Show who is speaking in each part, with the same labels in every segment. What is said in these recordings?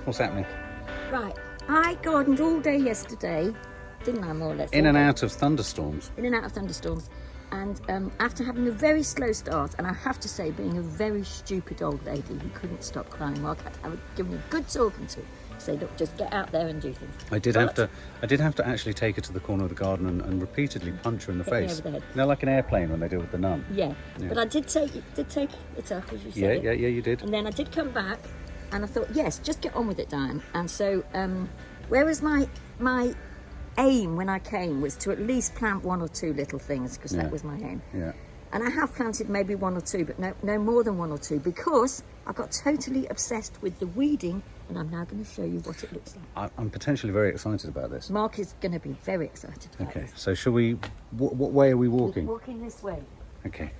Speaker 1: What's happening?
Speaker 2: Right, I gardened all day yesterday, didn't I, more or less?
Speaker 1: In and out of thunderstorms.
Speaker 2: In and out of thunderstorms. And after having a very slow start, and I have to say, being a very stupid old lady who couldn't stop crying, Mark had to give me a good talking to. Say, look, just get out there and do things.
Speaker 1: I did have to actually take her to the corner of the garden and repeatedly punch her in the face.
Speaker 2: Over the head.
Speaker 1: You know, like an airplane when they do with the nun.
Speaker 2: Yeah. But I did take it up, as you said.
Speaker 1: Yeah, you did.
Speaker 2: And then I did come back, and I thought, yes, just get on with it, Diane. And so, whereas my aim when I came was to at least plant one or two little things, because that was my aim. Yeah. And I have planted maybe one or two, but no more than one or two, because I got totally obsessed with the weeding, and I'm now going to show you what it looks like.
Speaker 1: I'm potentially very excited about this.
Speaker 2: Mark is going to be very excited about this.
Speaker 1: Okay, so shall we... What way are we walking?
Speaker 2: We're walking this way.
Speaker 1: Okay.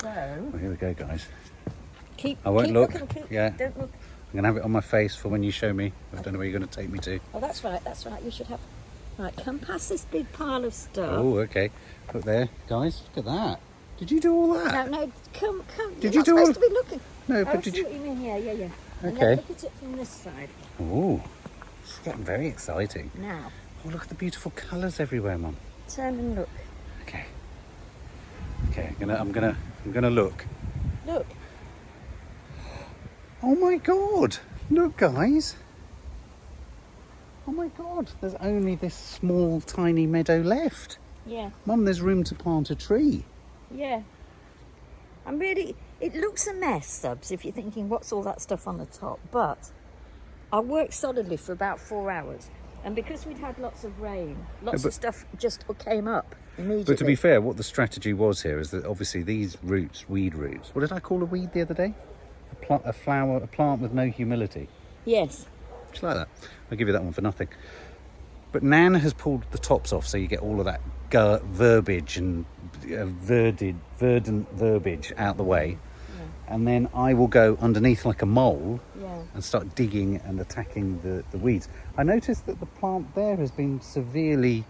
Speaker 2: So...
Speaker 1: Well, here we go, guys.
Speaker 2: I won't
Speaker 1: look.
Speaker 2: Looking,
Speaker 1: yeah.
Speaker 2: Don't look.
Speaker 1: I'm going to have it on my face for when you show me. I don't know where you're going to take me to.
Speaker 2: Oh, that's right. You should have... Right, come past this big pile of stuff.
Speaker 1: Oh, okay. Look there, guys. Look at that. Did you do all that?
Speaker 2: No, come.
Speaker 1: Did
Speaker 2: You're
Speaker 1: you
Speaker 2: not
Speaker 1: do
Speaker 2: supposed to be looking.
Speaker 1: No,
Speaker 2: but
Speaker 1: did
Speaker 2: I see
Speaker 1: you...
Speaker 2: what you mean. Yeah.
Speaker 1: Okay.
Speaker 2: And then look at it from this side.
Speaker 1: Oh, it's getting very exciting.
Speaker 2: Now.
Speaker 1: Oh, look at the beautiful colours everywhere, Mum.
Speaker 2: Turn and look.
Speaker 1: Okay. Okay, I'm gonna look.
Speaker 2: Look.
Speaker 1: Oh my God! Look, guys. Oh my God! There's only this small, tiny meadow left.
Speaker 2: Yeah.
Speaker 1: Mum, there's room to plant a tree.
Speaker 2: Yeah. It looks a mess, Stubbs, if you're thinking, what's all that stuff on the top? But I worked solidly for about 4 hours. And because we'd had lots of rain, lots of stuff just came up immediately.
Speaker 1: But to be fair, what the strategy was here is that obviously these roots, weed roots, what did I call a weed the other day? A plant with no humility.
Speaker 2: Yes.
Speaker 1: Just like that. I'll give you that one for nothing. But Nan has pulled the tops off, so you get all of that verbiage and verdant verbiage out the way. Yeah. And then I will go underneath like a mole and start digging and attacking the weeds. I noticed that the plant there has been severely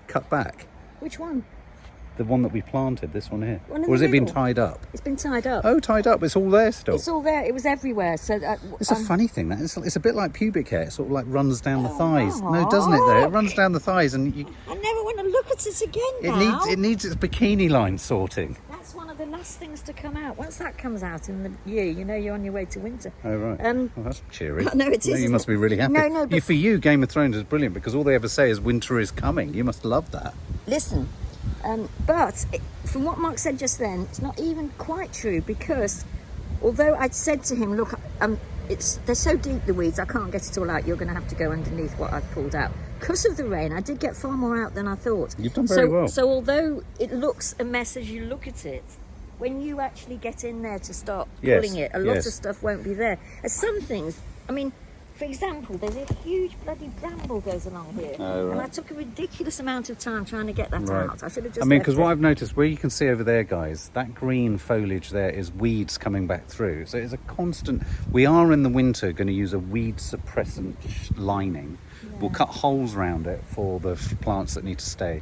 Speaker 1: cut back.
Speaker 2: Which one?
Speaker 1: The one that we planted, this one here.
Speaker 2: One in
Speaker 1: or has
Speaker 2: the
Speaker 1: it been
Speaker 2: middle?
Speaker 1: tied up?
Speaker 2: It's been tied up.
Speaker 1: Oh, tied up. It's all there still.
Speaker 2: It's all there. It was everywhere. So
Speaker 1: it's a funny thing. That it's a bit like pubic hair. It sort of like runs down the thighs. No, doesn't it? Though it runs down the thighs, and
Speaker 2: I never want to look at it again. Now.
Speaker 1: It needs its bikini line sorting.
Speaker 2: That's one of the last things to come out. Once that comes out in the year, you know you're on your way to winter.
Speaker 1: Oh right. Well, that's cheery.
Speaker 2: No, it is.
Speaker 1: You must be really happy.
Speaker 2: No. But
Speaker 1: For you, Game of Thrones is brilliant because all they ever say is winter is coming. You must love that.
Speaker 2: Listen. But from what Mark said just then, it's not even quite true, because although I'd said to him, look, they're so deep, the weeds, I can't get it all out. You're going to have to go underneath what I've pulled out. Because of the rain, I did get far more out than I thought.
Speaker 1: You've done very well.
Speaker 2: So although it looks a mess as you look at it, when you actually get in there to start pulling it, a lot of stuff won't be there. Some things, for example, there's a huge bloody bramble goes along here.
Speaker 1: Oh, right.
Speaker 2: And I took a ridiculous amount of time trying to get that out. I should have just
Speaker 1: because what I've noticed, where you can see over there, guys, that green foliage there is weeds coming back through. So it's a constant... We are in the winter going to use a weed suppressant lining. Yeah. We'll cut holes around it for the plants that need to stay.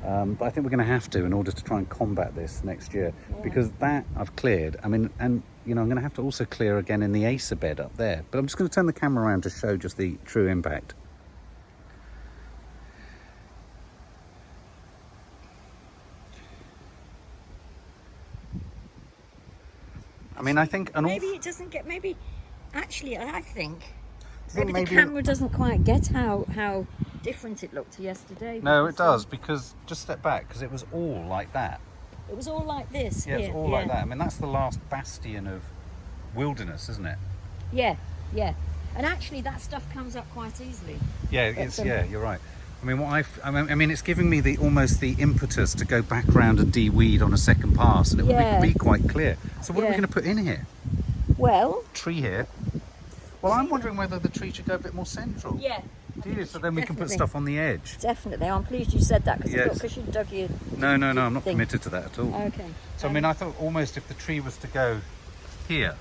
Speaker 1: But I think we're going to have to in order to try and combat this next year. Yeah. Because that I've cleared. I'm going to have to also clear again in the Acer bed up there. But I'm just going to turn the camera around to show just the true impact. I think...
Speaker 2: Maybe it doesn't get... Maybe... Actually, I think... Maybe the camera doesn't quite get how different it looked to yesterday.
Speaker 1: No, it does, because... Just step back, because it was all like that.
Speaker 2: It was all like this.
Speaker 1: Yeah, it's all like that. That's the last bastion of wilderness, isn't it?
Speaker 2: Yeah. And actually, that stuff comes up quite easily.
Speaker 1: Yeah, you're right. It's giving me almost the impetus to go back round and de-weed on a second pass, and it will be quite clear. So what are we going to put in here?
Speaker 2: Well,
Speaker 1: tree here. Well, I'm wondering whether the tree should go a bit more central.
Speaker 2: Yeah.
Speaker 1: Do you? So then we can put stuff on the edge.
Speaker 2: Definitely. I'm pleased you said that, because you dug your...
Speaker 1: No, I'm not committed to that at all.
Speaker 2: Okay.
Speaker 1: So, I thought almost if the tree was to go here,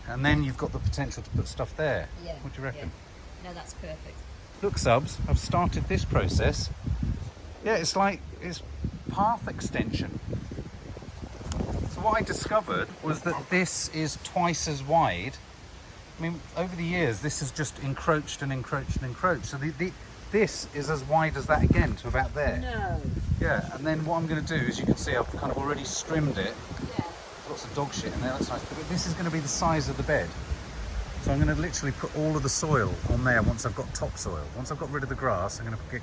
Speaker 1: and then you've got the potential to put stuff there. Yeah. What do you reckon?
Speaker 2: Yeah. No, that's perfect.
Speaker 1: Look, subs, I've started this process. Yeah, it's path extension. So what I discovered was that this is twice as wide I mean, over the years, this has just encroached and encroached and encroached. So this is as wide as that again, to about there.
Speaker 2: No.
Speaker 1: Yeah, and then what I'm going to do is, you can see I've kind of already trimmed it.
Speaker 2: Yeah.
Speaker 1: Lots of dog shit in there, that's nice. But this is going to be the size of the bed. So I'm going to literally put all of the soil on there once I've got topsoil. Once I've got rid of the grass, I'm going to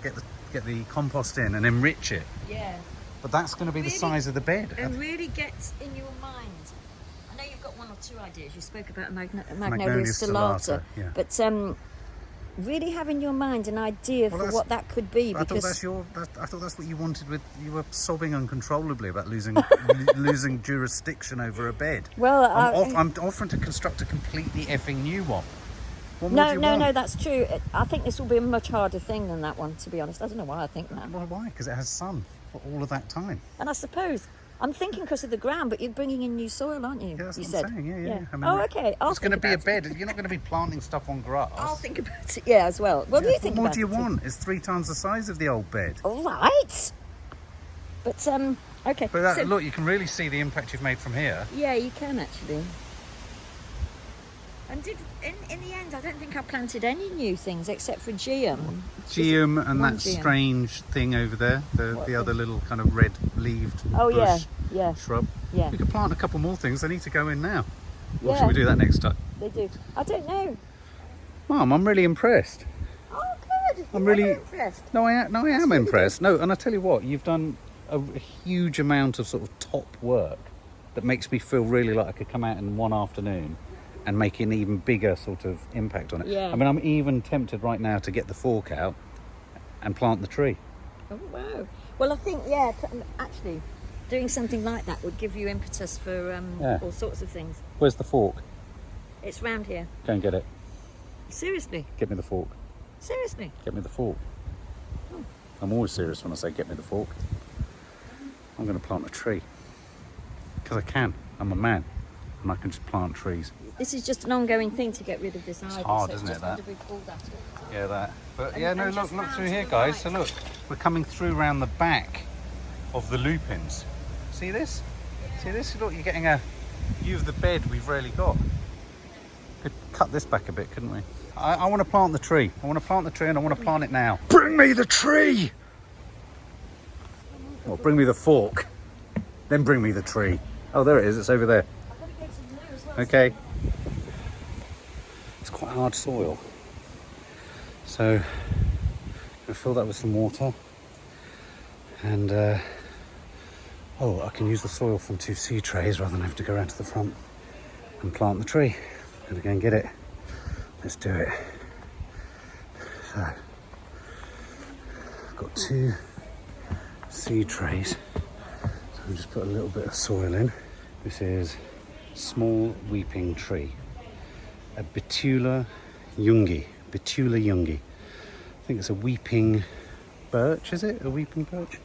Speaker 1: get the compost in and enrich it.
Speaker 2: Yeah.
Speaker 1: But that's going to be the size of the bed.
Speaker 2: And really get in your mind. I know you've got one or two ideas. You spoke about Magnolia stellata.
Speaker 1: Yeah.
Speaker 2: But really have in your mind an idea for what that could be.
Speaker 1: I thought that's what you wanted. You were sobbing uncontrollably about losing losing jurisdiction over a bed.
Speaker 2: Well,
Speaker 1: I'm offering to construct a completely effing new one.
Speaker 2: No, that's true. I think this will be a much harder thing than that one, to be honest. I don't know why I think that.
Speaker 1: Well, why? Because it has sun for all of that time.
Speaker 2: And I suppose I'm thinking because of the ground, but you're bringing in new soil, aren't you?
Speaker 1: Yeah, that's
Speaker 2: you
Speaker 1: what
Speaker 2: said.
Speaker 1: I'm saying. Yeah. I
Speaker 2: mean, okay.
Speaker 1: It's going to be a bed. You're not going to be planting stuff on grass.
Speaker 2: I'll think about it. Yeah, as well. What do you think about it?
Speaker 1: What do you want? It's 3 times the size of the old bed.
Speaker 2: All right. But okay.
Speaker 1: But look, you can really see the impact you've made from here.
Speaker 2: Yeah, you can actually. And in the end, I don't think I planted any new things except for GM.
Speaker 1: GM and that strange thing over there, the other little kind of red-leaved bush shrub.
Speaker 2: Yeah.
Speaker 1: We could plant a couple more things. They need to go in now.
Speaker 2: Yeah.
Speaker 1: Or should we do that next time?
Speaker 2: They do. I don't know.
Speaker 1: Mum, I'm really impressed.
Speaker 2: Oh, good.
Speaker 1: I'm really
Speaker 2: impressed.
Speaker 1: No, I am impressed. No, and I tell you what, you've done a huge amount of sort of top work that makes me feel really like I could come out in one afternoon and make an even bigger sort of impact on it.
Speaker 2: Yeah.
Speaker 1: I mean, I'm even tempted right now to get the fork out and plant the tree.
Speaker 2: Oh, wow. Well, I think, yeah, actually, doing something like that would give you impetus for all sorts of things.
Speaker 1: Where's the fork?
Speaker 2: It's round here.
Speaker 1: Go and get it.
Speaker 2: Seriously?
Speaker 1: Get me the fork.
Speaker 2: Seriously?
Speaker 1: Get me the fork.
Speaker 2: Oh.
Speaker 1: I'm always serious when I say get me the fork. I'm going to plant a tree. Because I can. I'm a man. And I can just plant trees.
Speaker 2: This is just an ongoing thing to get rid of this ivy.
Speaker 1: It's hard,
Speaker 2: so
Speaker 1: isn't it, that?
Speaker 2: Yeah,
Speaker 1: that. But yeah, no, look through here, guys. So look, we're coming through around the back of the lupins. See this? Yeah. See this? Look, you're getting a view of the bed we've rarely got. Could cut this back a bit, couldn't we? I want to plant the tree. I want to plant the tree, and I want to plant it now. Bring me the tree! Well, bring me the fork. Then bring me the tree. Oh, there it is. It's over there. Okay. It's quite hard soil. So, I'm going to fill that with some water. And, I can use the soil from 2 seed trays rather than have to go around to the front and plant the tree. I'm going to go and get it. Let's do it. So, I've got 2 seed trays. So I'll just put a little bit of soil in. This is small weeping tree, a Betula Jungi. I think it's a weeping birch, is it? A weeping birch?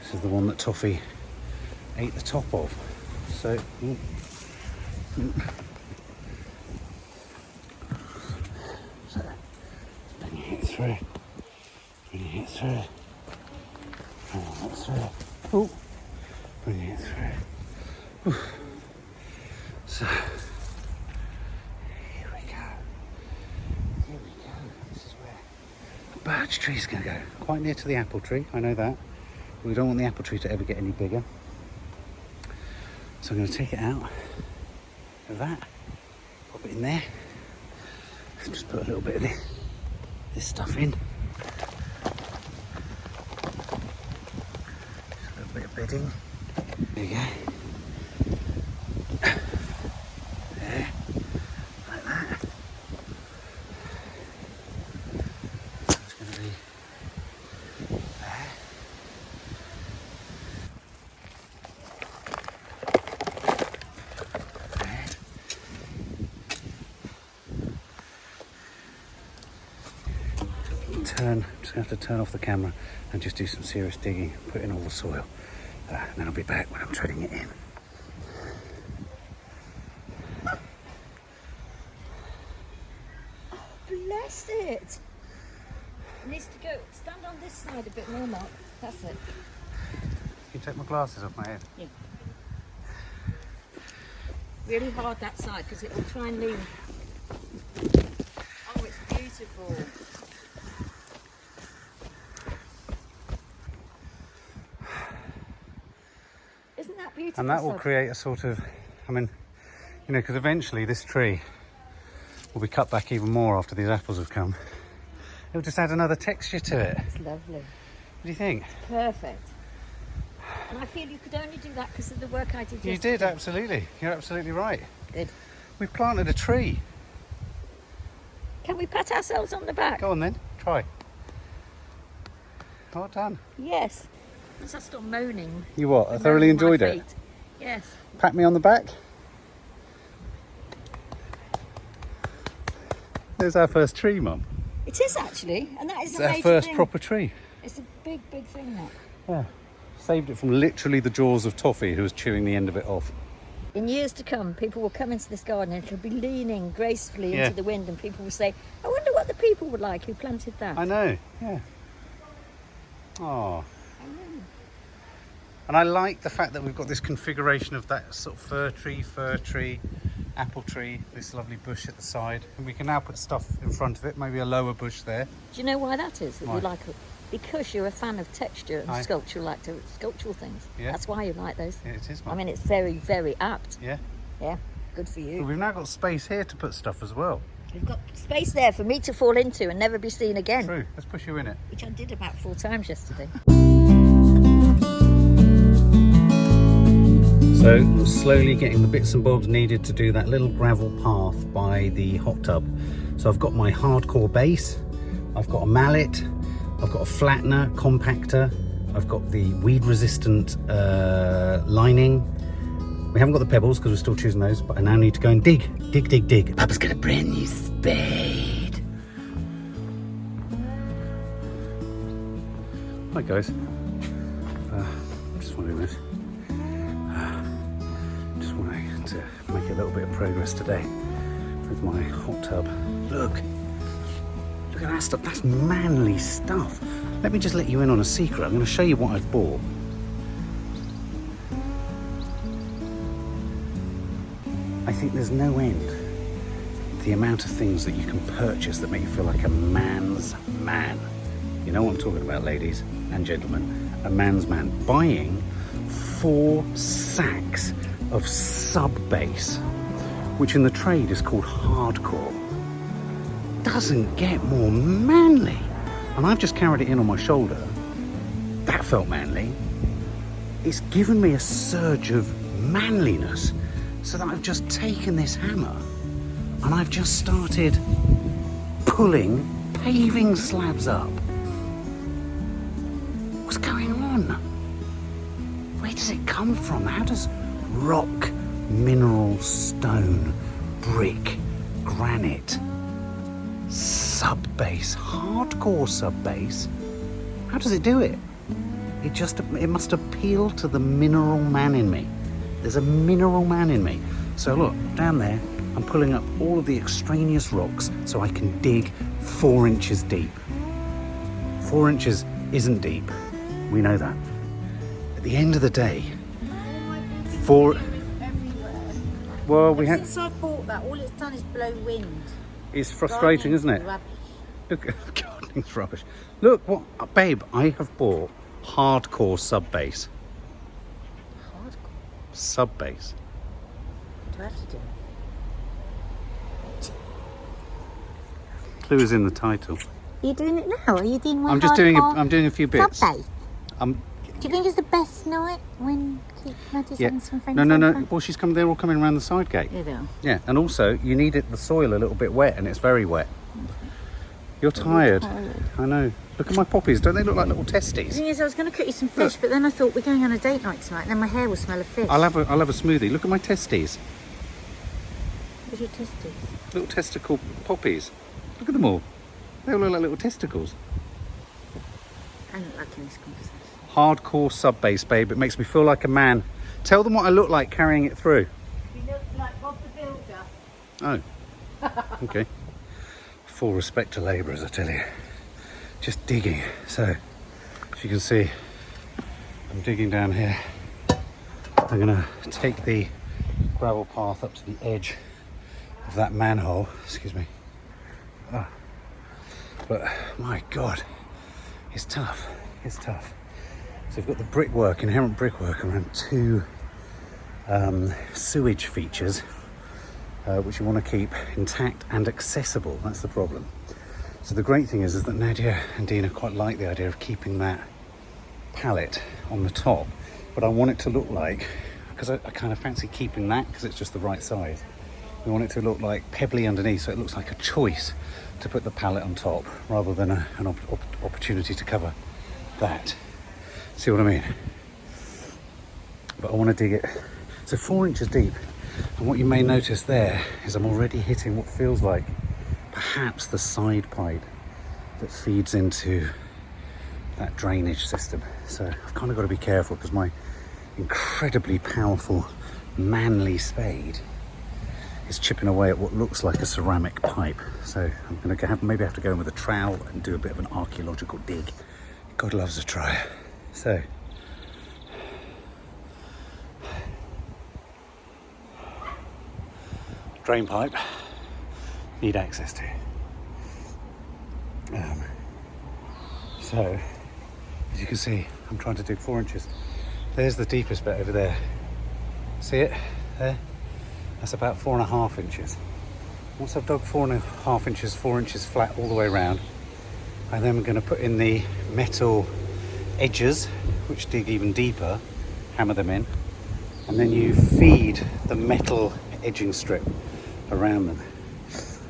Speaker 1: This is the one that Toffee ate the top of. So, so bringing it through, bringing it through. Oh, bringing it through. So, here we go. This is where the birch tree is going to go. Quite near to the apple tree, I know that. We don't want the apple tree to ever get any bigger. So I'm going to take it out of that, pop it in there. Just put a little bit of this stuff in. Bit of bedding. There you go. There. Like that. It's going to be there. There. I'm just going to have to turn off the camera and just do some serious digging, put in all the soil. And then I'll be back when I'm treading it in.
Speaker 2: Oh, bless it! It needs to go. Stand on this side a bit more, Mark. That's it.
Speaker 1: Can you take my glasses off my head?
Speaker 2: Yeah. really hard that side because it will try and lean. Oh, it's beautiful. Isn't that beautiful?
Speaker 1: And that will create a sort of, I mean, you know, because eventually this tree will be cut back even more after these apples have come. It'll just add another texture to it.
Speaker 2: It's lovely.
Speaker 1: What do you think?
Speaker 2: Perfect. And I feel you could only do that because of the work I did yesterday.
Speaker 1: You did, absolutely. You're absolutely right.
Speaker 2: Good.
Speaker 1: We planted a tree.
Speaker 2: Can we pat ourselves on the back?
Speaker 1: Go on then, try. Well done.
Speaker 2: Yes. Once I stop moaning.
Speaker 1: You what? I thoroughly enjoyed it.
Speaker 2: Yes.
Speaker 1: Pat me on the back. There's our first tree, Mum.
Speaker 2: It is actually, and that is
Speaker 1: It's
Speaker 2: a
Speaker 1: our
Speaker 2: major
Speaker 1: first
Speaker 2: thing.
Speaker 1: proper tree.
Speaker 2: It's a big, big thing, that.
Speaker 1: Yeah. Saved it from literally the jaws of Toffee, who was chewing the end of it off.
Speaker 2: In years to come, people will come into this garden and it'll be leaning gracefully
Speaker 1: Yeah.
Speaker 2: into the wind, and people will say, I wonder what the people would like who planted that.
Speaker 1: I know, yeah. Oh. And I like the fact that we've got this configuration of that sort of fir tree, apple tree, this lovely bush at the side. And we can now put stuff in front of it, maybe a lower bush there.
Speaker 2: Do you know why that is? That
Speaker 1: Why?
Speaker 2: you like it? Because you're a fan of texture and
Speaker 1: Aye.
Speaker 2: sculpture, like sculptural things.
Speaker 1: Yeah.
Speaker 2: That's why you like those.
Speaker 1: Yeah, it is,
Speaker 2: I
Speaker 1: Mum.
Speaker 2: mean, it's very, very apt.
Speaker 1: Yeah.
Speaker 2: Yeah, good for
Speaker 1: But
Speaker 2: you.
Speaker 1: we've now got space here to put stuff as well.
Speaker 2: We've got space there for me to fall into and never be seen again.
Speaker 1: True, let's push you in it.
Speaker 2: Which I did about 4 times yesterday.
Speaker 1: So I'm slowly getting the bits and bobs needed to do that little gravel path by the hot tub. So I've got my hardcore base, I've got a mallet, I've got a flattener, compactor, I've got the weed resistant lining. We haven't got the pebbles because we're still choosing those, but I now need to go and dig. Papa's got a brand new spade. Hi guys. Just wondering this. Just wanting to make a little bit of progress today with my hot tub. Look at that stuff. That's manly stuff. Let me just let you in on a secret. I'm going to show you what I've bought. I think there's no end to the amount of things that you can purchase that make you feel like a man's man. You know what I'm talking about, ladies and gentlemen. A man's man. Buying 4 sacks of sub-base, which in the trade is called hardcore. Doesn't get more manly. And I've just carried it in on my shoulder. That felt manly. It's given me a surge of manliness, so that I've just taken this hammer and I've just started pulling paving slabs up. What's going on? Where does it come from? How does rock, mineral, stone, brick, granite, sub-base, hardcore sub-base, how does it do it? It must appeal to the mineral man in me. There's a mineral man in me. So look, down there, I'm pulling up all of the extraneous rocks so I can dig 4 inches deep. 4 inches isn't deep. We know that. At the end of the day, well, we had.
Speaker 3: Since I bought that, all it's done is blow wind.
Speaker 1: It's frustrating, isn't it?
Speaker 3: Rubbish.
Speaker 1: Look, gardening's rubbish. Look, what, babe, I have bought hardcore sub-base.
Speaker 3: Hardcore.
Speaker 1: Sub-base.
Speaker 3: What do I have to do?
Speaker 1: Clue is in the title.
Speaker 3: Are you doing it now? Are you doing one?
Speaker 1: I'm just doing a few bits.
Speaker 3: Sub-base.
Speaker 1: Um,
Speaker 3: Do you think it's the best night when Maddie's
Speaker 1: yeah.
Speaker 3: having some friends?
Speaker 1: No.
Speaker 3: over?
Speaker 1: Well, they're all coming around the side gate.
Speaker 2: There they are.
Speaker 1: Yeah, and also you need the soil a little bit wet, and it's very wet. You're tired. I know. Look at my poppies. Don't they look like little
Speaker 3: The
Speaker 1: testes?
Speaker 3: thing is, I was going to cook you some fish, but then I thought we're going on a date night tonight, and then my hair will smell of fish.
Speaker 1: I'll have a smoothie. Look at my testes.
Speaker 3: What's your testes?
Speaker 1: Little testicle poppies. Look at them all. They all look like little testicles.
Speaker 3: I don't like in this conversation.
Speaker 1: Hardcore sub-base, babe. It makes me feel like a man. Tell them what I look like carrying it through.
Speaker 3: You look like Bob the Builder.
Speaker 1: Oh. Okay. Full respect to labourers, I tell you. Just digging. So, as you can see, I'm digging down here. I'm going to take the gravel path up to the edge of that manhole. Excuse me. Oh. But my God, it's tough. It's tough. So we've got the brickwork, inherent brickwork around two sewage features, which you want to keep intact and accessible. That's the problem. So the great thing is that Nadia and Dina quite like the idea of keeping that pallet on the top, but I want it to look like, because I kind of fancy keeping that because it's just the right size. We want it to look like pebbly underneath, so it looks like a choice to put the pallet on top rather than an opportunity to cover that. See what I mean? But I want to dig it. So 4 inches deep, and what you may notice there is I'm already hitting what feels like perhaps the side pipe that feeds into that drainage system. So I've kind of got to be careful because my incredibly powerful manly spade is chipping away at what looks like a ceramic pipe. So I'm going to maybe have to go in with a trowel and do a bit of an archaeological dig. God loves a try. So drain pipe, need access to. So as you can see, I'm trying to dig 4 inches. There's the deepest bit over there. See it there? That's about 4.5 inches. Once I've dug 4.5 inches, 4 inches flat all the way around, I'm then going to put in the metal edges, which dig even deeper, hammer them in, and then you feed the metal edging strip around them.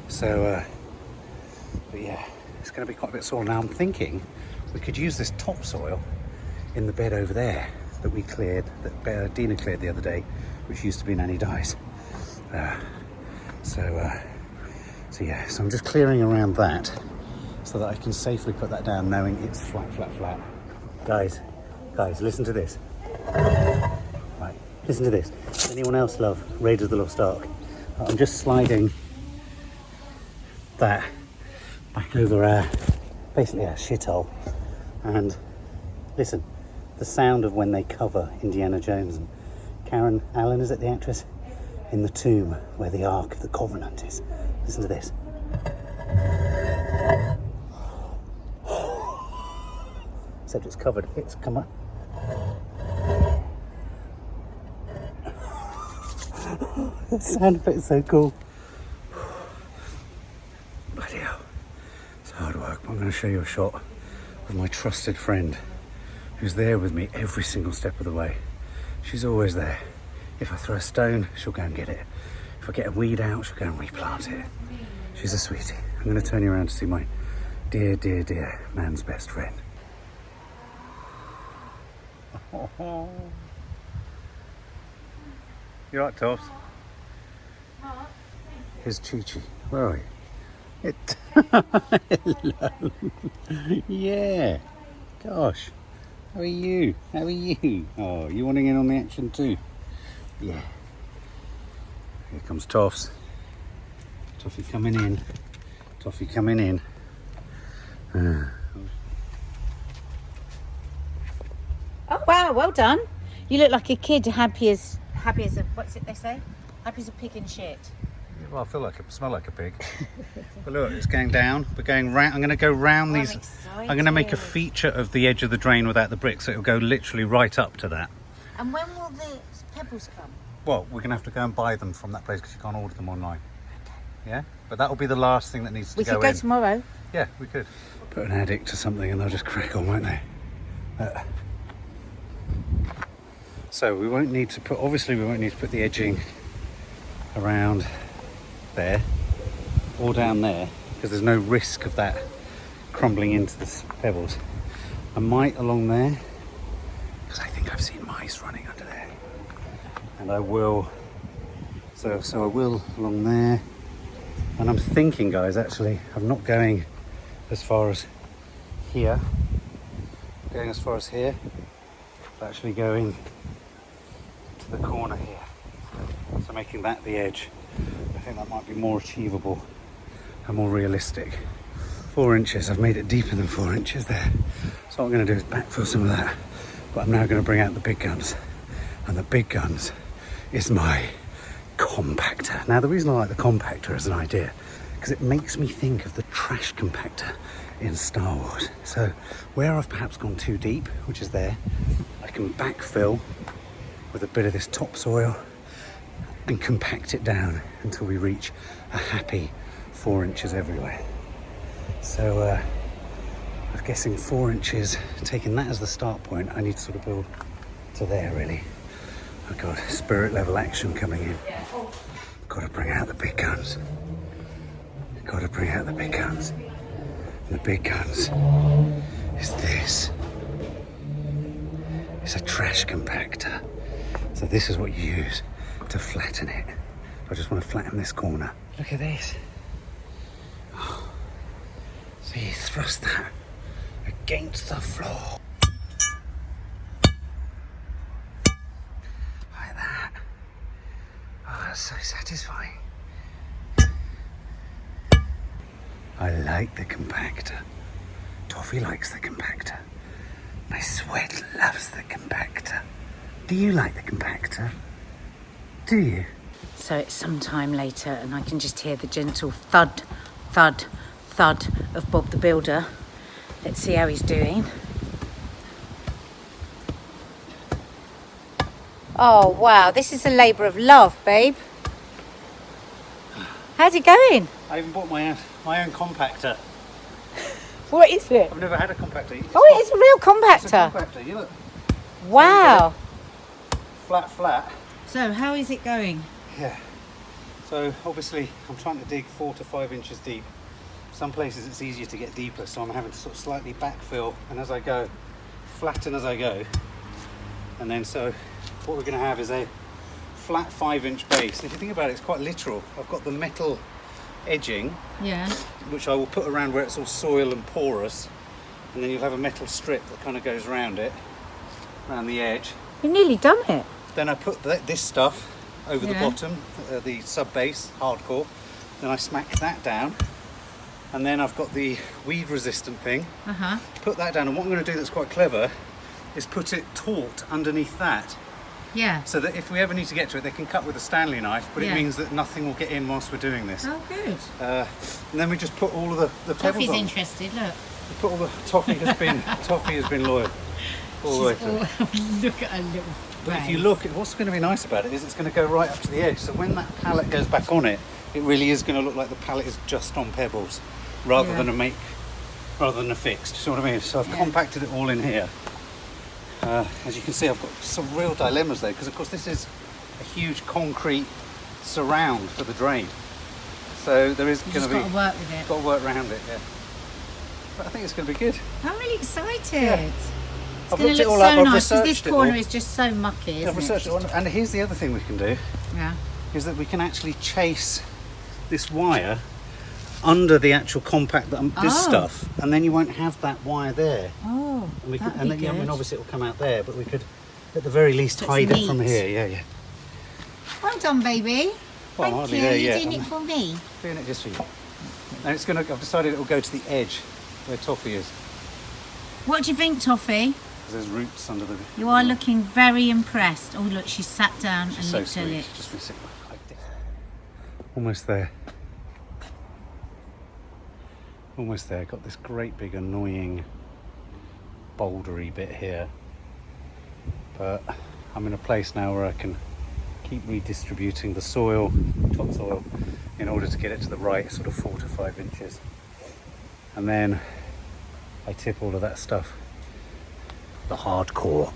Speaker 1: So, but yeah, it's going to be quite a bit soil. Now I'm thinking we could use this topsoil in the bed over there that we cleared, that Dina cleared the other day, which used to be Nanny Di's. So yeah, so I'm just clearing around that so that I can safely put that down knowing it's flat, flat, flat. Guys, listen to this. Right, listen to this. Does anyone else love Raiders of the Lost Ark? I'm just sliding that back over basically a shithole, and listen, the sound of when they cover Indiana Jones and Karen Allen, is it the actress, in the tomb where the Ark of the Covenant is. Listen to this. Except it's covered. It's come on. The sound of it is so cool. Bloody hell. It's hard work, but I'm going to show you a shot of my trusted friend who's there with me every single step of the way. She's always there. If I throw a stone, she'll go and get it. If I get a weed out, she'll go and replant it. She's a sweetie. I'm going to turn you around to see my dear, dear, dear man's best friend. You right, Toffs? Here's Chi-Chi. Where are you? Hello. Yeah. Gosh. How are you? How are you? Oh, you wanting in on the action too? Yeah. Here comes Toffs. Toffee coming in. Toffee coming in.
Speaker 3: Oh wow, well done. You look like a kid, happy as a, what's it they say? Happy as a pig in shit.
Speaker 1: Well, I smell like a pig. But look, it's going down. We're going round. I'm going to go round these. I'm going to make a feature of the edge of the drain without the brick, so it'll go literally right up to that.
Speaker 3: And when will the pebbles come?
Speaker 1: Well, we're going to have to go and buy them from that place because you can't order them online. Yeah? But that will be the last thing that needs to go in.
Speaker 3: We could go tomorrow.
Speaker 1: Yeah, we could. Put an addict to something and they'll just crack on, won't they? So we won't need to put, obviously we won't need to put the edging around there or down there because there's no risk of that crumbling into the pebbles. I might along there because I think I've seen mice running under there, and I will, so I will along there. And I'm thinking, guys, actually I'm not going as far as here, I'm going as far as here, but actually going to the corner here, so making that the edge. I think that might be more achievable and more realistic. 4 inches, I've made it deeper than 4 inches there. So what I'm going to do is backfill some of that, but I'm now going to bring out the big guns, and the big guns is my compactor. Now the reason I like the compactor as an idea, because it makes me think of the trash compactor in Star Wars. So where I've perhaps gone too deep, which is there, I can backfill with a bit of this topsoil and compact it down until we reach a happy 4 inches everywhere. So I'm guessing 4 inches, taking that as the start point, I need to sort of build to there really. Oh God, spirit level action coming in. Got to bring out the big guns. Got to bring out the big guns. And the big guns is this. It's a trash compactor. So this is what you use to flatten it. I just want to flatten this corner. Look at this. Oh. So you thrust that against the floor. Like that. Oh, that's so satisfying. I like the compactor. Toffee likes the compactor. My sweat loves the compactor. Do you like the compactor? Do you?
Speaker 3: So it's some time later and I can just hear the gentle thud, thud, thud of Bob the Builder. Let's see how he's doing. Oh wow, this is a labour of love, babe. How's it going?
Speaker 1: I even bought my own compactor.
Speaker 3: What is it?
Speaker 1: I've never had a compactor.
Speaker 3: Oh, it's a real compactor.
Speaker 1: It's a compactor. You look.
Speaker 3: Wow.
Speaker 1: Flat.
Speaker 3: So how is it going?
Speaker 1: Yeah. So obviously I'm trying to dig 4 to 5 inches deep. Some places it's easier to get deeper, so I'm having to sort of slightly backfill, and as I go, flatten as I go. And then so what we're going to have is a flat 5-inch base. And if you think about it, it's quite literal. I've got the metal edging,
Speaker 3: Yeah.
Speaker 1: which I will put around where it's all soil and porous, and then you'll have a metal strip that kind of goes around it, around the edge.
Speaker 3: You've nearly done it.
Speaker 1: Then I put this stuff over the
Speaker 3: Yeah.
Speaker 1: bottom, the sub base, hardcore. Then I smack that down, and then I've got the weed resistant thing. Put that down, and what I'm going to do that's quite clever is put it taut underneath that,
Speaker 3: Yeah.
Speaker 1: so that if we ever need to get to it, they can cut with a Stanley knife, but
Speaker 3: Yeah.
Speaker 1: it means that nothing will get in whilst we're doing this.
Speaker 3: Oh, good.
Speaker 1: And then we just put all of the pebbles
Speaker 3: Toffee's
Speaker 1: on.
Speaker 3: interested, look.
Speaker 1: We put all the Toffee has been loyal all the way through.
Speaker 3: Look at her little
Speaker 1: But if you look, what's going to be nice about it is it's going to go right up to the edge. So when that pallet goes back on it, it really is going to look like the pallet is just on pebbles, rather than a fixed. You know what I mean? So I've compacted it all in here. As you can see, I've got some real dilemmas there, because of course this is a huge concrete surround for the drain. So there is going to be
Speaker 3: got to work with it.
Speaker 1: Got to work around it, yeah. But I think it's going to be good.
Speaker 3: I'm really excited.
Speaker 1: Yeah.
Speaker 3: It's
Speaker 1: I've
Speaker 3: going
Speaker 1: looked
Speaker 3: to
Speaker 1: it
Speaker 3: look
Speaker 1: all up.
Speaker 3: so
Speaker 1: I've
Speaker 3: nice because this
Speaker 1: researched it
Speaker 3: corner
Speaker 1: all.
Speaker 3: is just so mucky, isn't
Speaker 1: I've researched it all. And here's the other thing we can do,
Speaker 3: Yeah.
Speaker 1: is that we can actually chase this wire under the actual compact this stuff, and then you won't have that wire there.
Speaker 3: Oh,
Speaker 1: And we
Speaker 3: that'd
Speaker 1: could, and
Speaker 3: be
Speaker 1: then, I mean,
Speaker 3: good.
Speaker 1: obviously it will come out there, but we could at the very least
Speaker 3: So it's
Speaker 1: hide it from
Speaker 3: neat.
Speaker 1: here. Yeah.
Speaker 3: Well done, baby.
Speaker 1: Well, I'm
Speaker 3: Thank
Speaker 1: hardly
Speaker 3: you.
Speaker 1: there
Speaker 3: You're
Speaker 1: yet.
Speaker 3: doing
Speaker 1: I'm
Speaker 3: it for me.
Speaker 1: doing it just for you. And it's gonna. I've decided it will go to the edge where Toffee is,
Speaker 3: What do you think, Toffee?
Speaker 1: because there's roots under the.
Speaker 3: You are looking very impressed. Oh, look, she sat down
Speaker 1: She's
Speaker 3: and
Speaker 1: so
Speaker 3: licked her
Speaker 1: sweet.
Speaker 3: lips.
Speaker 1: Just gonna sit like this. Almost there. Almost there. Got this great big annoying bouldery bit here, but I'm in a place now where I can keep redistributing the soil, topsoil, in order to get it to the right sort of 4 to 5 inches, and then I tip all of that stuff, the hardcore,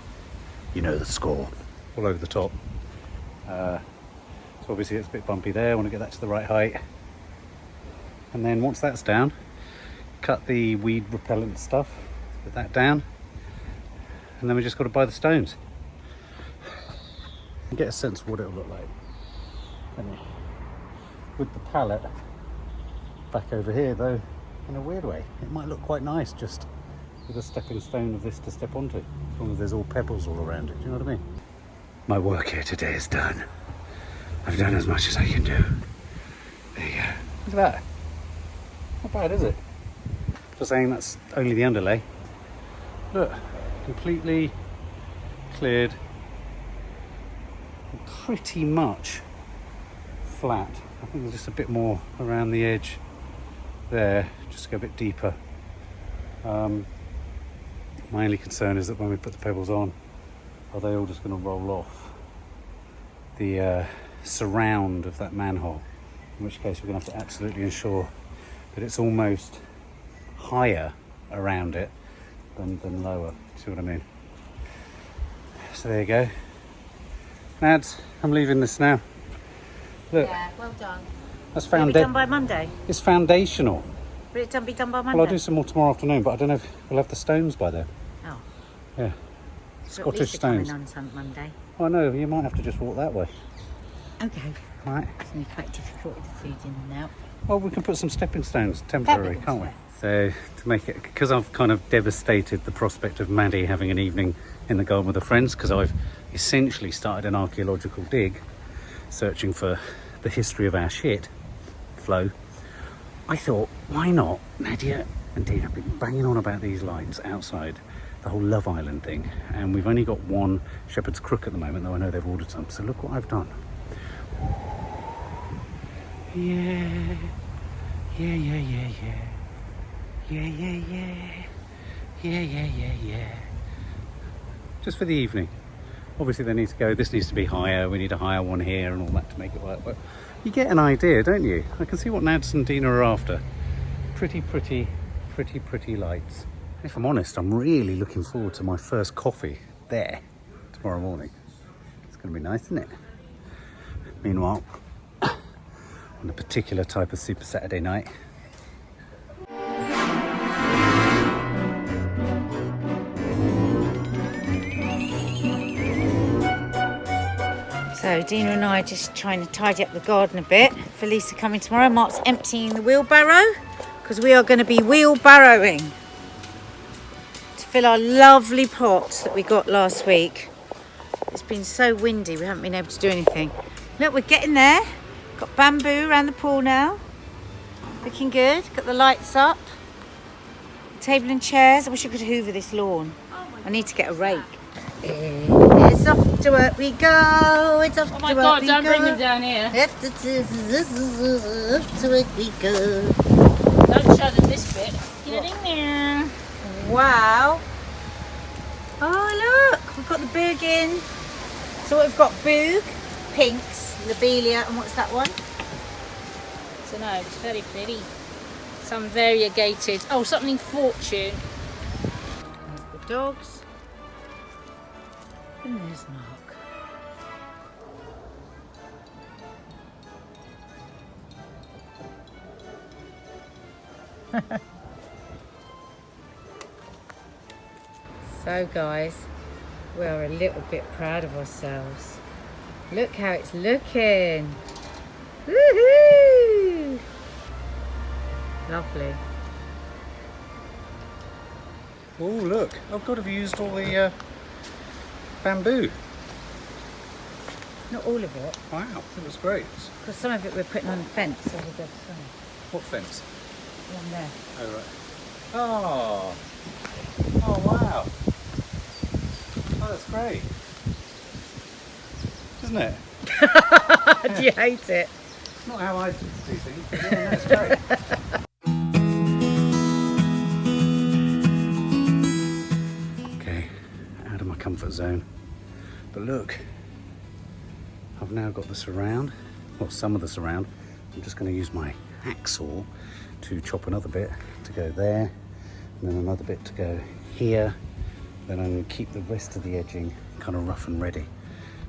Speaker 1: you know the score, all over the top. So obviously it's a bit bumpy there. I want to get that to the right height, and then once that's down, cut the weed repellent stuff, put that down, and then we just got to buy the stones. Get a sense of what it'll look like. And with the pallet back over here, though, in a weird way, it might look quite nice just with a stepping stone of this to step onto, as long as there's all pebbles all around it. Do you know what I mean? My work here today is done. I've done as much as I can do. There you go. Look at that. Not bad, is it? For saying that's only the underlay. Look, completely cleared. Pretty much flat. I think there's just a bit more around the edge there, just to go a bit deeper. My only concern is that when we put the pebbles on, are they all just going to roll off the surround of that manhole? In which case we're going to have to absolutely ensure that it's almost higher around it than lower. See what I mean? So there you go. Nads, I'm leaving this now. Look.
Speaker 3: Yeah, well done.
Speaker 1: That's
Speaker 3: Will it be done by Monday?
Speaker 1: It's foundational.
Speaker 3: Will it be done by Monday?
Speaker 1: Well, I'll do some more tomorrow afternoon, but I don't know if we'll have the stones by then.
Speaker 3: Oh.
Speaker 1: Yeah.
Speaker 3: So
Speaker 1: Scottish
Speaker 3: at least
Speaker 1: stones.
Speaker 3: coming on some Monday.
Speaker 1: Oh no, you might have to just walk that way.
Speaker 3: Okay.
Speaker 1: Right.
Speaker 3: It's going to be quite difficult with the food in and out.
Speaker 1: Well, we can put some stepping stones temporary, can't we? So to make it, because I've kind of devastated the prospect of Maddie having an evening in the garden with her friends, because I've essentially started an archaeological dig searching for the history of our shit flow. I thought, why not? Nadia and Dean have been banging on about these lights outside, the whole Love Island thing, and we've only got one Shepherd's Crook at the moment, though I know they've ordered some. So look what I've done. Yeah. Yeah, yeah, yeah, yeah. Yeah, yeah, yeah. Yeah, yeah, yeah, yeah. Just for the evening. Obviously they need to go, this needs to be higher, we need a higher one here and all that to make it work. But you get an idea, don't you? I can see what Nads and Dina are after. Pretty lights. If I'm honest, I'm really looking forward to my first coffee there tomorrow morning. It's going to be nice, isn't it? Meanwhile, on a particular type of Super Saturday night,
Speaker 3: So Dina and I are just trying to tidy up the garden a bit for Lisa coming tomorrow. Mark's emptying the wheelbarrow because we are going to be wheelbarrowing to fill our lovely pots that we got last week. It's been so windy, we haven't been able to do anything. Look, we're getting there. Got bamboo around the pool now. Looking good. Got the lights up. Table and chairs. I wish I could hoover this lawn. I need to get a rake. It's off to work we go. It's off to work we go.
Speaker 4: Oh my God, don't bring them down here.
Speaker 3: Off to work we go.
Speaker 4: Don't show them this bit. Get in there.
Speaker 3: Wow. Oh look, we've got the boog in. So we've got boog, pinks, lobelia, and what's that one?
Speaker 4: So no, it's very pretty. Some variegated. Oh, something fortune.
Speaker 3: There's the dogs. And there's Mark. So guys, we're a little bit proud of ourselves. Look how it's looking. Woohoo! Lovely.
Speaker 1: oh look, oh God, have you used all the bamboo?
Speaker 3: Not all of it,
Speaker 1: Wow, it was great.
Speaker 3: because some of it we're putting on the fence over the other side.
Speaker 1: What fence?
Speaker 3: One there.
Speaker 1: Oh right. Oh. Oh wow. Oh, that's great. Isn't it?
Speaker 3: Do you hate it?
Speaker 1: Not how I do things, but yeah, that's great. Okay, out of my comfort zone. But look, I've now got the surround, well, some of the surround. I'm just going to use my hacksaw to chop another bit to go there, and then another bit to go here. Then I'm going to keep the rest of the edging kind of rough and ready.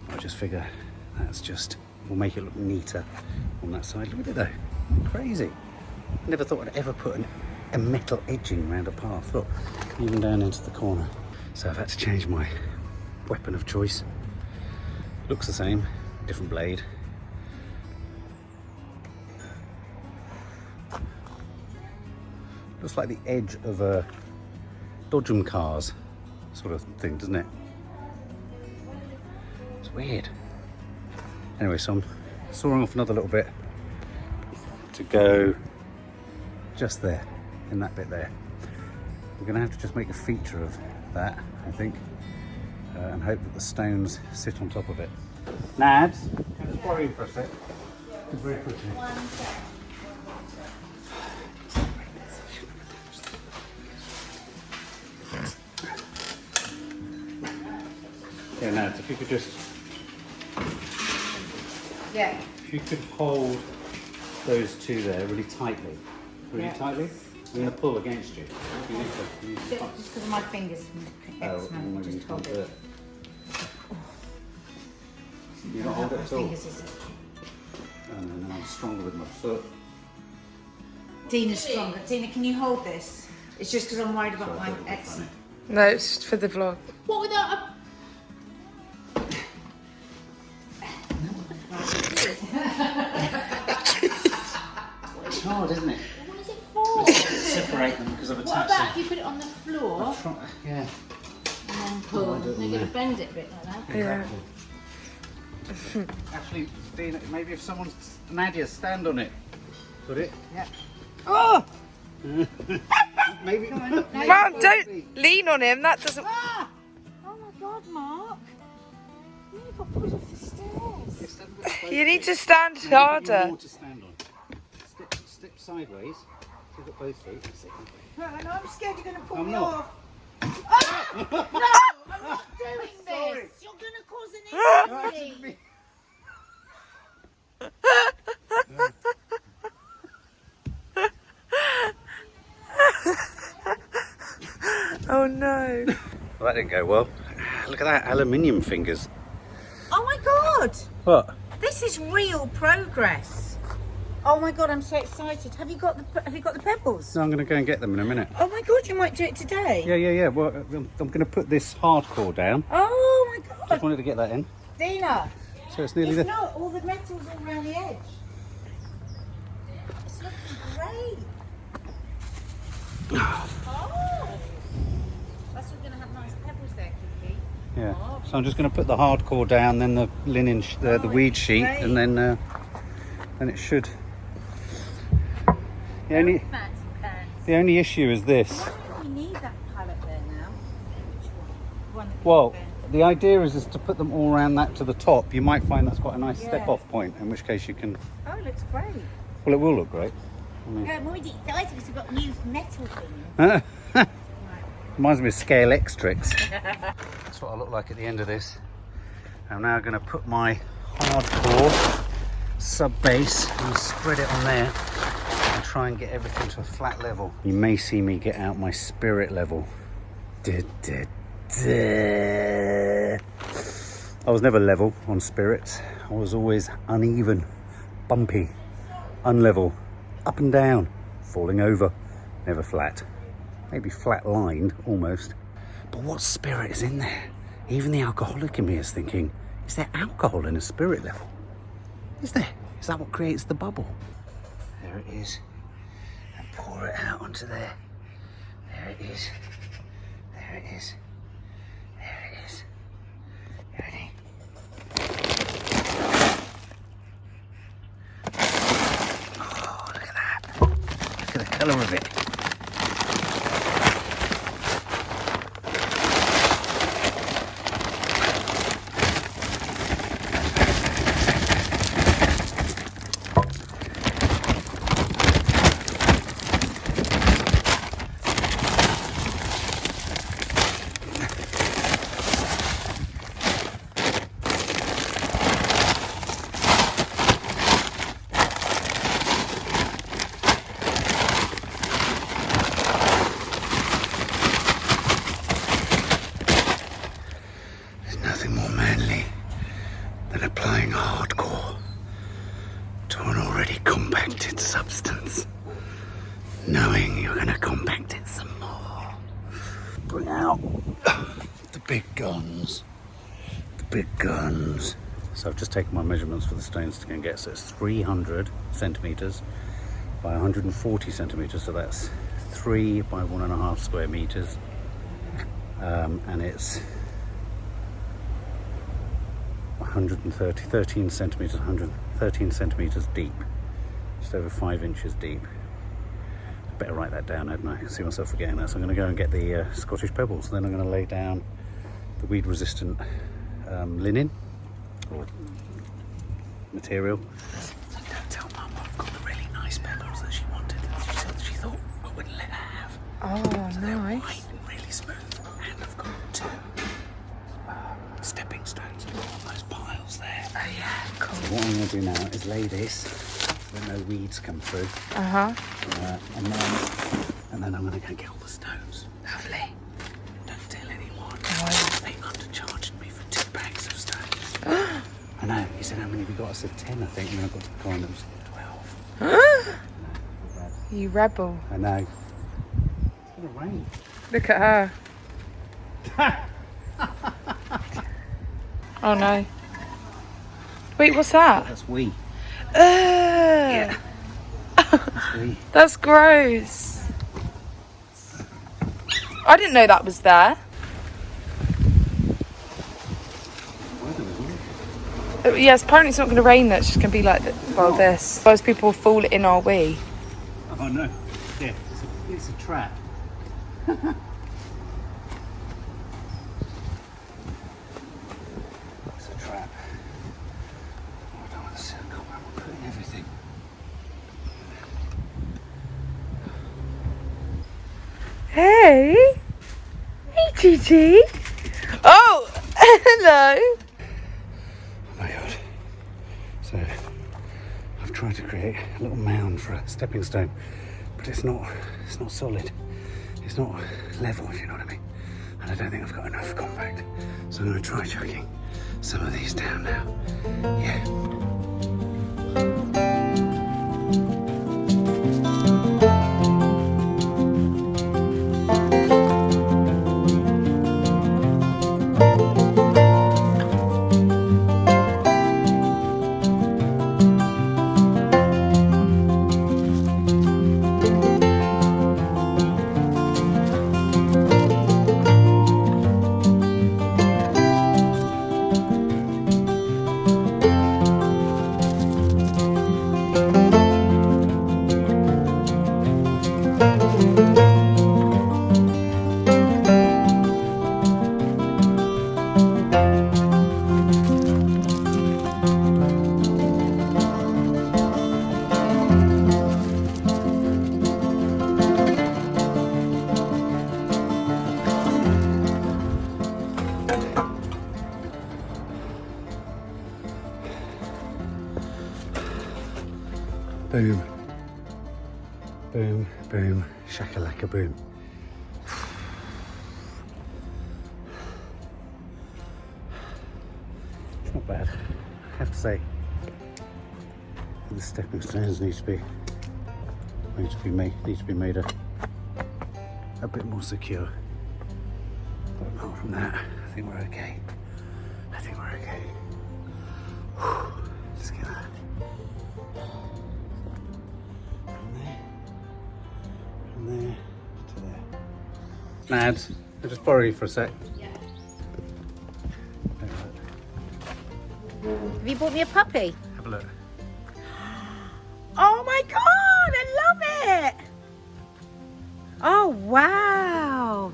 Speaker 1: I just figure that's just, will make it look neater on that side. Look at it though, crazy. Never thought I'd ever put a metal edging around a path. Look, even down into the corner. So I've had to change my weapon of choice. Looks the same, different blade. Looks like the edge of a Dodgem cars sort of thing, doesn't it? It's weird. Anyway, so I'm sawing off another little bit to go just there, in that bit there. We're gonna have to just make a feature of that, I think, and hope that the stones sit on top of it. Nads, can I just borrow you for a sec? Very pretty. Yeah, now if you could just,
Speaker 3: Yeah.
Speaker 1: if you could hold those two there really tightly,
Speaker 3: Yeah.
Speaker 1: tightly. I'm going to pull against you. You need to
Speaker 3: Just because of my fingers.
Speaker 1: maybe you
Speaker 3: Just hold
Speaker 1: can't do
Speaker 3: it.
Speaker 1: You don't hold it
Speaker 3: My
Speaker 1: at all.
Speaker 3: fingers is
Speaker 1: And then I'm stronger with my foot.
Speaker 3: Dina's stronger. Dina, can you hold this? It's just because I'm worried about
Speaker 1: So I
Speaker 3: my
Speaker 1: thought it would be
Speaker 3: ex.
Speaker 1: funny.
Speaker 5: No, it's for the vlog.
Speaker 4: What without a...
Speaker 1: It's hard, isn't it?
Speaker 4: What is it for?
Speaker 1: Separate them because I've
Speaker 4: What
Speaker 1: attached
Speaker 4: about if
Speaker 1: them.
Speaker 4: you put it on the floor
Speaker 1: Yeah.
Speaker 4: and then pull?
Speaker 1: I don't
Speaker 4: They're
Speaker 1: know.
Speaker 4: going to bend it a bit like that.
Speaker 5: Yeah.
Speaker 1: Actually, Dina, maybe if someone's Nadia, stand on it. Put it.
Speaker 3: Yeah.
Speaker 5: Oh!
Speaker 1: Maybe.
Speaker 5: Mum, don't lean on him. That doesn't.
Speaker 3: Ah! Oh my God, Mark! You got pulled off the stairs.
Speaker 5: You need to stand harder.
Speaker 1: More to stand on. Step sideways. So you've got both feet.
Speaker 3: Right, I know, I'm scared you're going to pull
Speaker 1: I'm
Speaker 3: me
Speaker 1: not.
Speaker 3: off. Ah! No, I'm not doing
Speaker 1: Sorry.
Speaker 3: this. You're going to cause an injury.
Speaker 5: Oh no.
Speaker 1: Well, that didn't go well. Look at that, aluminium fingers.
Speaker 3: Oh my God!
Speaker 1: What?
Speaker 3: This is real progress. Oh my God, I'm so excited. Have you got the pebbles?
Speaker 1: No, I'm going to go and get them in a minute.
Speaker 3: Oh my God, you might do it today.
Speaker 1: Yeah. Well, I'm going to put this hardcore down.
Speaker 3: Oh my
Speaker 1: Just
Speaker 3: God.
Speaker 1: wanted to get that in.
Speaker 3: Dina,
Speaker 1: So it's nearly
Speaker 3: it's
Speaker 1: there.
Speaker 3: not all the metal's all around the edge. It's looking great. Oh, that's all going to have nice pebbles there, Kiki.
Speaker 1: Yeah. So I'm just going to put the hardcore down, then the linen, the weed sheet,
Speaker 3: great.
Speaker 1: and then it should. The only,
Speaker 3: Fancy pants.
Speaker 1: the only issue is this.
Speaker 3: I wonder if we need that palette there now. Which one? One that
Speaker 1: Well,
Speaker 3: goes there.
Speaker 1: the idea is to put them all around that to the top. You might find that's quite a nice step
Speaker 3: Yeah.
Speaker 1: off point, in which case you can.
Speaker 3: Oh, it looks great.
Speaker 1: Well, it will look great. I mean,
Speaker 3: I'm already excited because we've got new metal things.
Speaker 1: reminds me of Scale X tricks. That's what I look like at the end of this. I'm now going to put my hardcore sub base and spread it on there and try and get everything to a flat level. You may see me get out my spirit level. I was never level on spirits. I was always uneven, bumpy, unlevel, up and down, falling over, never flat. Maybe flat lined almost. But what spirit is in there? Even the alcoholic in me is thinking, is there alcohol in a spirit level? Is there? Is that what creates the bubble? There it is. And pour it out onto there. There it is. There it is. There it is. Ready? Oh, look at that. Look at the colour of it. Nothing more manly than applying hardcore to an already compacted substance, knowing you're going to compact it some more. Bring out the big guns. The big guns. So I've just taken my measurements for the stones to go and get, so it's 300 centimetres by 140 centimetres, so that's 3 by 1.5 square metres, and it's 13 centimetres, 113 centimetres deep, just over 5 inches deep. Better write that down, hadn't I? I see myself forgetting that. So I'm going to go and get the Scottish pebbles. Then I'm going to lay down the weed-resistant linen or material.
Speaker 5: Oh, nice.
Speaker 1: White and really smooth. And I've got 2 stepping stones on those piles there.
Speaker 5: Oh, yeah, cool.
Speaker 1: So what I'm going to do now is lay this so that no weeds come through.
Speaker 5: Uh-huh.
Speaker 1: And then I'm going to go get all the stones.
Speaker 5: Lovely.
Speaker 1: Don't tell anyone.
Speaker 5: Oh.
Speaker 1: They undercharged me for 2 bags of stones. I know. He said, how many have you got? I said 10, I think. And then I got to the point that was 12.
Speaker 5: You rebel.
Speaker 1: I know. It's going to rain.
Speaker 5: Look at her. Oh no. Wait, what's that?
Speaker 1: That's wee.
Speaker 5: Yeah.
Speaker 1: That's wee.
Speaker 5: That's gross. I didn't know that was there. Yes, apparently it's not going to rain. That's just going to be like this. Otherwise people will fall in our wee.
Speaker 1: Oh no. Yeah, it's a trap. It's a trap. Oh, I don't want to sit on camera. I'm putting everything.
Speaker 5: Hey. Hey, Gigi. Oh, hello.
Speaker 1: Oh my god. So I've tried to create a little mound for a stepping stone, but it's not solid. It's not level, if you know what I mean. And I don't think I've got enough compact. So I'm going to try chucking some of these down now. Yeah. Boom. Boom, boom, shakalaka boom. It's not bad, I have to say. The stepping stones need to be made a bit more secure. But apart from that, I think we're okay. I think we're okay. Just get that. From there to there. Nads, I'll just borrow you for a sec.
Speaker 3: Yeah. Have you bought me a puppy?
Speaker 1: Have a look.
Speaker 3: Oh my god, I love it! Oh wow!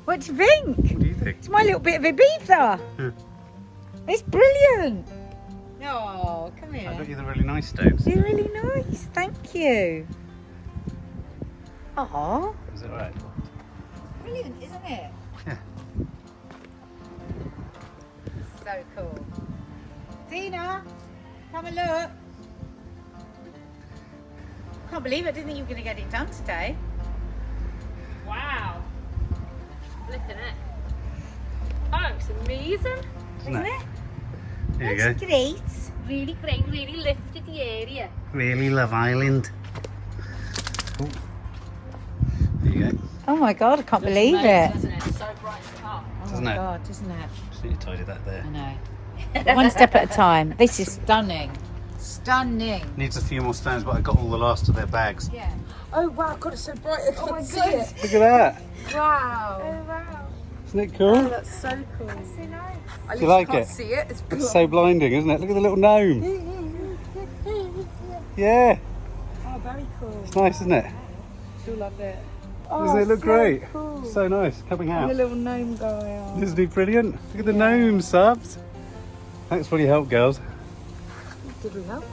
Speaker 3: What do you think?
Speaker 1: What do you think?
Speaker 3: It's my little bit of Ibiza.
Speaker 1: Yeah.
Speaker 3: It's brilliant. Oh, come
Speaker 1: I
Speaker 3: here.
Speaker 1: got you the really nice stones.
Speaker 3: You're really nice, thank you. Oh,
Speaker 1: Is it right?
Speaker 3: brilliant, isn't it?
Speaker 1: Yeah.
Speaker 3: So cool. Tina, come and look. Can't believe it, didn't think you were going to get it done today.
Speaker 4: Wow. Flipping it. Oh, it's amazing.
Speaker 1: Isn't it?
Speaker 3: it?
Speaker 1: There you
Speaker 3: That's
Speaker 1: go.
Speaker 3: great.
Speaker 4: Really great, really lifted the area.
Speaker 1: Really Love Island. Oh. There you go.
Speaker 3: Oh my god, I can't
Speaker 4: Looks
Speaker 3: believe
Speaker 4: amazing,
Speaker 3: it.
Speaker 4: Doesn't it? It's so bright and hot.
Speaker 3: Oh
Speaker 1: Doesn't
Speaker 3: my
Speaker 1: it?
Speaker 3: god, isn't it?
Speaker 1: Just need to tidy that there.
Speaker 3: I know. One step at a time. This is stunning. Stunning.
Speaker 1: Needs a few more stones, but I got all the last of their bags.
Speaker 3: Yeah.
Speaker 5: Oh wow, God, it's so bright. I can't see it.
Speaker 1: Look at that.
Speaker 5: Wow. Oh wow.
Speaker 1: Isn't it cool?
Speaker 5: That's so cool. That's so nice. I
Speaker 1: Do you like
Speaker 5: can't
Speaker 1: it?
Speaker 5: see it. It's
Speaker 1: It's so blinding, isn't it? Look at the little gnome. Yeah,
Speaker 5: Oh, very cool.
Speaker 1: it's nice, isn't it?
Speaker 5: She'll love it.
Speaker 1: Doesn't it look
Speaker 5: so
Speaker 1: great?
Speaker 5: cool.
Speaker 1: So nice, coming
Speaker 5: And
Speaker 1: out.
Speaker 5: the little gnome guy. Oh.
Speaker 1: Isn't he brilliant? Look at the gnome subs. Thanks for your help, girls.
Speaker 5: Did we help?